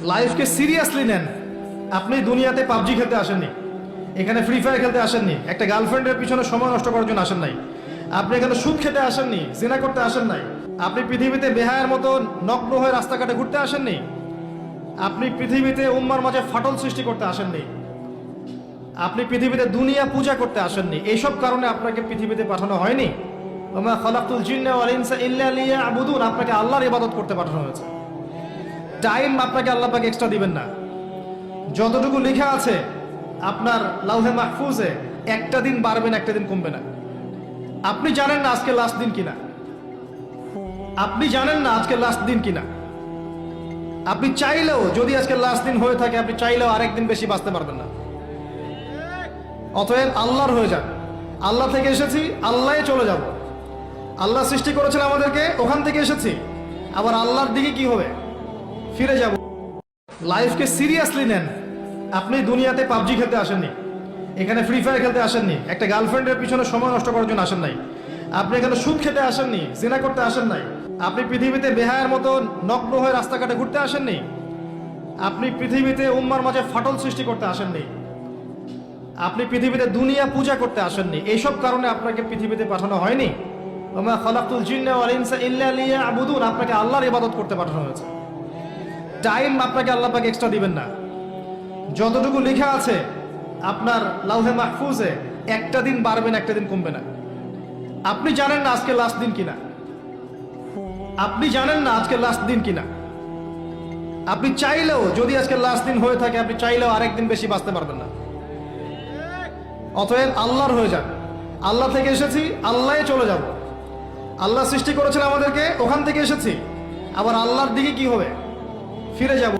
লাইফকে seriously নেন। আপনি দুনিয়াতে পাবজি খেলতে আসেননি, এখানে ফ্রি ফায়ার খেলতে আসেননি, একটা গার্লফ্রেন্ডের পিছনে সময় নষ্ট করার জন্য আসেন নাই, আপনি এখানে সুদ খেতে আসেননি, জিনা করতে আসেন নাই, আপনি পৃথিবীতে বেহায়ার মতো নগ্ন হয়ে রাস্তাঘাটে ঘুরতে আসেননি, আপনি পৃথিবীতে উম্মার মাঝে ফাটল সৃষ্টি করতে আসেননি, আপনি পৃথিবীতে দুনিয়া পূজা করতে আসেননি। এইসব কারণে আপনাকে পৃথিবীতে পাঠানো হয়নি। ওমা খালাকতুল জিন্না ওয়াল ইনসা ইল্লা লিয়াবুদুন, আপনাকে আল্লাহর ইবাদত করতে পাঠানো হয়েছে। টাইম আপনাকে আল্লাহ পাক এক্সট্রা দিবেন না। যতটুকু লেখা আছে আপনার লাউহে মাহফুজে, একটা দিন বাড়বে না, একটা দিন কমবে না। আপনি জানেন না আজকে লাস্ট দিন কিনা, আপনি জানেন না আজকে লাস্ট দিন কিনা। আপনি চাইলেও, যদি আজকে লাস্ট দিন হয়ে থাকে, আপনি চাইলেও আরেকদিন বেশি বাঁচতে পারবেন না। অতএব আল্লাহর হয়ে যান। আল্লাহ থেকে এসেছি, আল্লাহে চলে যাব। আল্লাহ সৃষ্টি করেছেন আমাদেরকে, ওখান থেকে এসেছি, আবার আল্লাহর দিকে কি হবে, ফিরে যাব। লাইফকে সিরিয়াসলি নেন। আপনি দুনিয়াতে পাবজি খেলতে আসেননি, এখানে ফ্রি ফায়ার খেলতে আসেননি, একটা গার্লফ্রেন্ডের পিছনে সময় নষ্ট করার জন্য আসেন নাই, আপনি এখানে সুদ খেতে আসেননি, জিনা করতে আসেন নাই, আপনি পৃথিবীতে বেহায়ার মতো নগ্ন হয়ে রাস্তাঘাটে ঘুরতে আসেননি, আপনি পৃথিবীতে উম্মার মাঝে ফাটল সৃষ্টি করতে আসেননি, আপনি পৃথিবীতে দুনিয়া পূজা করতে আসেননি। এইসব কারণে আপনাকে পৃথিবীতে পাঠানো হয়নি। ওমা খালাকতুল জিন্না ওয়াল ইনসা ইল্লা লিয়াবুদুন, আপনাকে আল্লাহর ইবাদত করতে পাঠানো হয়েছে। টাইম আপনাকে আল্লাহ পাক এক্সট্রা দিবেন না। যতটুকু লেখা আছে আপনার লাউহে মাহফুজে, একটা দিন বাড়বে না, একটা দিন কমবে না। আপনি জানেন না আজকে লাস্ট দিন কিনা, আপনি জানেন না আজকে লাস্ট দিন কিনা। আপনি চাইলেও, যদি আজকে লাস্ট দিন হয়ে থাকে, আপনি চাইলেও আরেকদিন বেশি বাঁচতে পারবেন না। অতএব আল্লাহর হয়ে যান। আল্লাহ থেকে এসেছি, আল্লাহে চলে যাব। আল্লাহ সৃষ্টি করেছেন আমাদেরকে, ওখান থেকে এসেছি, আবার আল্লাহর দিকে কি হবে, ফিরে যাব।